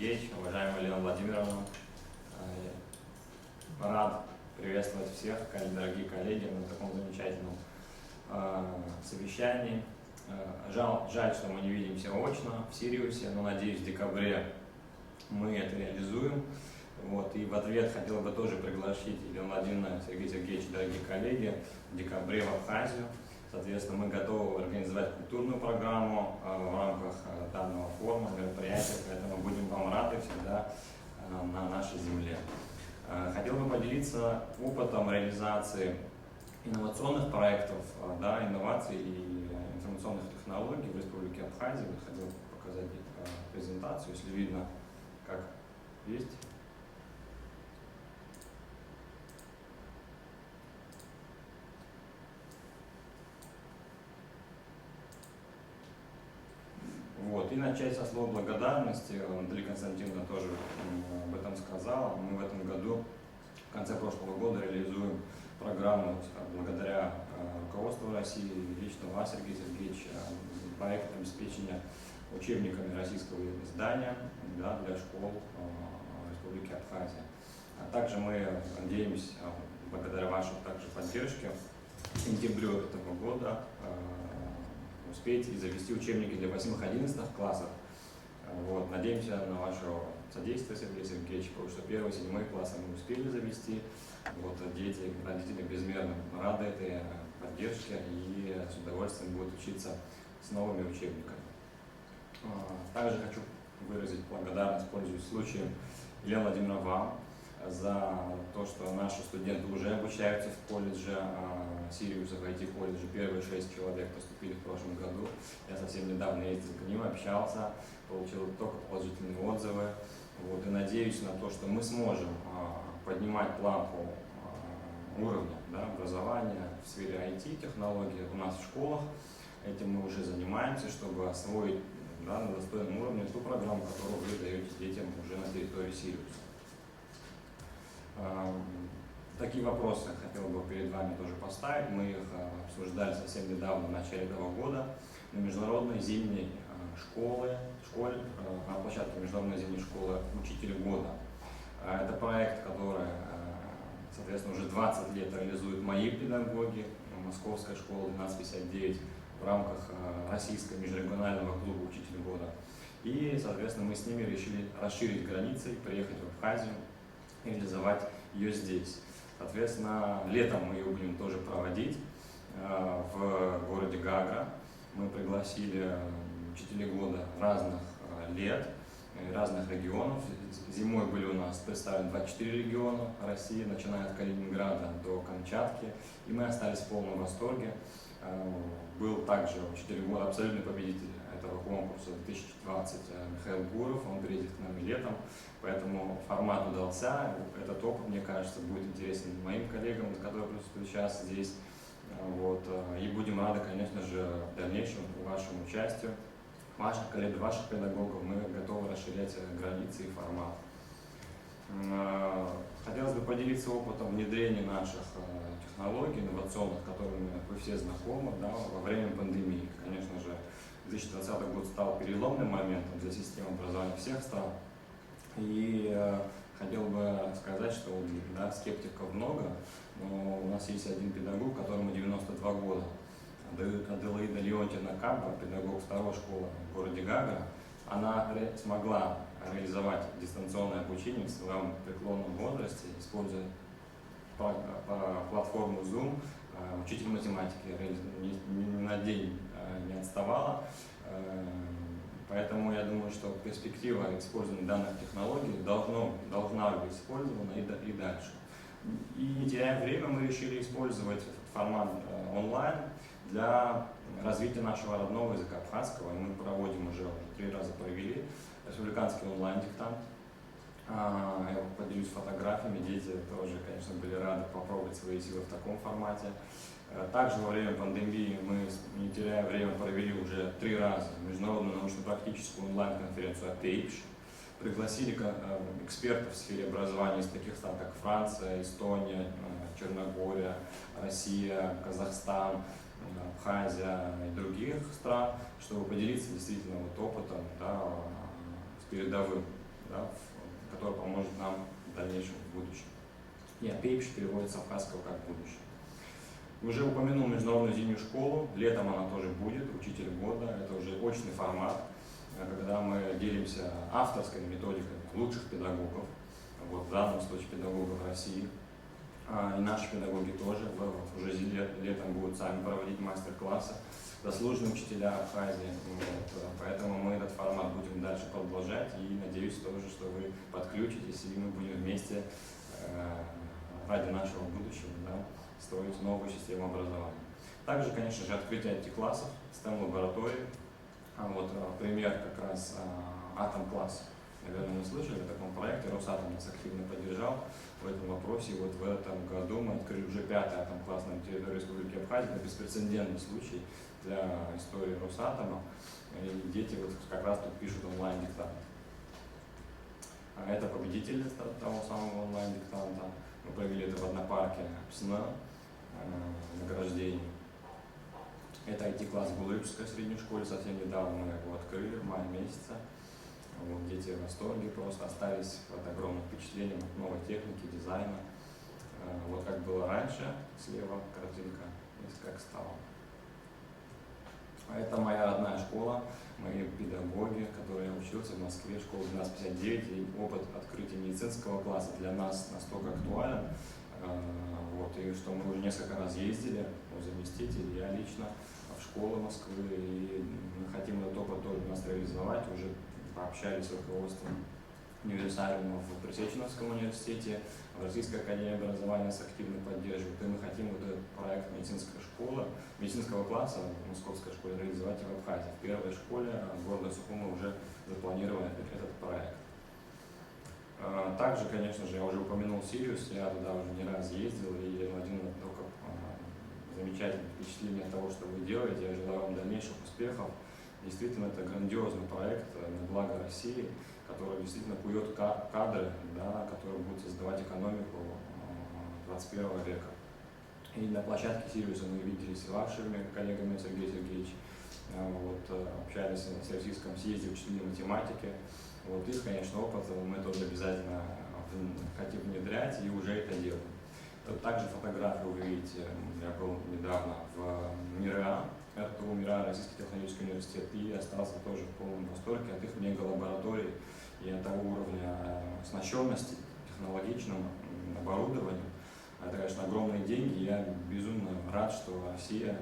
Сергеевич, уважаемая Елена Владимировна, рад приветствовать всех, дорогие коллеги, на таком замечательном совещании. Жаль, что мы не видимся очно в Сириусе, но надеюсь, в декабре мы это реализуем. И в ответ хотел бы тоже пригласить Елену Владимировну, Сергея Сергеевича, дорогие коллеги, в декабре в Абхазию. Соответственно, мы готовы организовать культурную программу в рамках данного форума, мероприятия, поэтому будем вам рады всегда на нашей земле. Хотел бы поделиться опытом реализации инновационных проектов, инноваций и информационных технологий в Республике Абхазия. Хотел показать презентацию, если видно, как есть. И начать со слов благодарности. Наталья Константиновна тоже об этом сказала. Мы в этом году, в конце прошлого года, реализуем программу благодаря руководству России, лично вас, Сергей Сергеевич, проект обеспечения учебниками российского издания для школ Республики Абхазия. А также мы надеемся, благодаря вашей также поддержке, к сентябрю этого года успеть и завести учебники для 8-11 классов. Надеемся на ваше содействие, Сергей Сергеевич, потому что 1-7 классы мы успели завести. Дети, родители безмерно рады этой поддержке и с удовольствием будут учиться с новыми учебниками. Также хочу выразить благодарность, пользуясь случаем, Елена Владимировна, вам за то, что наши студенты уже обучаются в колледже Сириуса, в IT-колледже. Первые 6 человек поступили в прошлом году. Я совсем недавно ездил к ним, общался, получил только положительные отзывы. И надеюсь на то, что мы сможем поднимать планку уровня образования в сфере IT-технологий у нас в школах. Этим мы уже занимаемся, чтобы освоить на достойном уровне ту программу, которую вы даете детям уже на территории Сириуса. Такие вопросы хотел бы перед вами тоже поставить. Мы их обсуждали совсем недавно, в начале этого года, на международной зимней школе на площадке международной зимней школы «Учитель года». Это проект, который, соответственно, уже 20 лет реализуют мои педагоги, Московская школа 1259 в рамках Российского межрегионального клуба «Учитель года». И, соответственно, мы с ними решили расширить границы, приехать в Абхазию и реализовать ее здесь. Соответственно, летом мы ее будем тоже проводить в городе Гагра. Мы пригласили учителей года разных лет, разных регионов. Зимой были у нас представлены 24 региона России, начиная от Калининграда до Камчатки. И мы остались в полном восторге. Был также учитель года, абсолютный победитель этого конкурса 2020 Михаил Гуров. Он приедет к нам летом. Поэтому формат удался. Этот опыт, мне кажется, будет интересен моим коллегам, которые присутствуют сейчас здесь. И будем рады, конечно же, в дальнейшем вашему участию. Ваших коллег, ваших педагогов, мы готовы расширять границы и формат. Хотелось бы поделиться опытом внедрения наших технологий инновационных, с которыми вы все знакомы, во время пандемии. Конечно же, 2020 год стал переломным моментом для системы образования всех стран. И хотел бы сказать, что скептиков много, но у нас есть один педагог, которому 92 года. Аделаида Леонтьевна Кабба, педагог второй школы в городе Гагра, она смогла реализовать дистанционное обучение в своем преклонном возрасте, используя платформу Zoom. Учитель математики ни на день не отставала. Поэтому я думаю, что перспектива использования данных технологий должна быть использована и дальше. И не теряя время, мы решили использовать формат онлайн для развития нашего родного языка абхазского. И мы проводим уже 3 раза провели республиканский онлайн-диктант. Я поделюсь фотографиями, дети тоже, конечно, были рады попробовать свои силы в таком формате. Также во время пандемии мы, не теряя время, провели уже 3 раза международную научно-практическую онлайн-конференцию АПИПШ. Пригласили экспертов в сфере образования из таких стран, как Франция, Эстония, Черногория, Россия, Казахстан, Абхазия и других стран, чтобы поделиться действительно опытом с передовым да, который поможет нам в дальнейшем в будущем. И Апейпш переводится с абхазского как «будущее». Уже упомянул международную зимнюю школу, летом она тоже будет, учитель года, это уже очный формат, когда мы делимся авторской методикой лучших педагогов, вот в данном случае педагогов России, и наши педагоги тоже, уже летом будут сами проводить мастер-классы, заслуженные учителя Абхазии, вот, поэтому мы этот формат будем дальше продолжать, и надеюсь тоже, что вы подключитесь, и мы будем вместе ради нашего будущего, да, строить новую систему образования. Также, конечно же, открытие IT-классов, STEM-лаборатории. Вот пример как раз Атом-класс. Наверное, вы слышали о таком проекте, Росатом нас активно поддержал в этом вопросе. И вот в этом году мы открыли уже 5-й Атом-класс на территории Республики Абхазия. Это беспрецедентный случай для истории Росатома. И дети вот как раз тут пишут онлайн-диктант. Это победители того самого онлайн-диктанта. Мы провели это в однопарке ПСНА, награждение. Это IT-класс в Булырской средней школе, совсем недавно мы его открыли, в мае месяце. Вот, дети в восторге, просто остались под огромным впечатлением от новой техники, дизайна. Вот как было раньше, слева картинка, и как стало. Это моя родная школа, мои педагоги, которые я учился в Москве, школа 1259, и опыт открытия медицинского класса для нас настолько актуален. Вот, и что мы уже несколько раз ездили, заместитель, я лично, в школы Москвы, и мы хотим этот опыт тоже у нас реализовать, уже пообщались с руководством универсалиума в Пресеченовском университете, в Российской академии образования нас активно поддерживают, и мы хотим вот этот проект медицинской школы, медицинского класса в Московской школе реализовать и в Абхазии. В первой школе города Сухума уже запланирован этот проект. Также, конечно же, я уже упомянул Сириус, я туда уже не раз ездил, и один только замечательное впечатление от того, что вы делаете. Я желаю вам дальнейших успехов. Действительно, это грандиозный проект на благо России, который действительно кует кадры, да, которые будут создавать экономику 21 века. И на площадке Сириуса мы виделись с вашими коллегами, Сергей Сергеевич, вот, общались на Всероссийском съезде учителей математики. Вот, их, конечно, опыт мы тоже обязательно хотим внедрять и уже это делаем. Также фотографию вы видите, я был недавно в МИРА, РТУ МИРА, Российский технологический университет, и остался тоже в полном восторге от их мегалабораторий и от того уровня оснащенности технологичным оборудованием. Это, конечно, огромные деньги, и я безумно рад, что Россия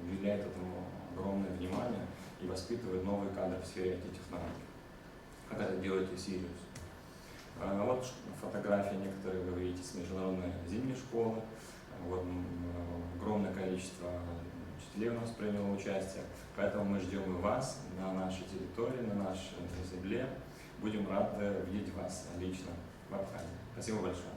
уделяет этому огромное внимание и воспитывает новые кадры в сфере IT-технологий. Как это делает и Сириус. Вот фотографии некоторые вы видите с международной зимней школы. Вот, огромное количество учителей у нас приняло участие. Поэтому мы ждем и вас на нашей территории, на нашей земле. Будем рады видеть вас лично в Абхазии. Спасибо большое.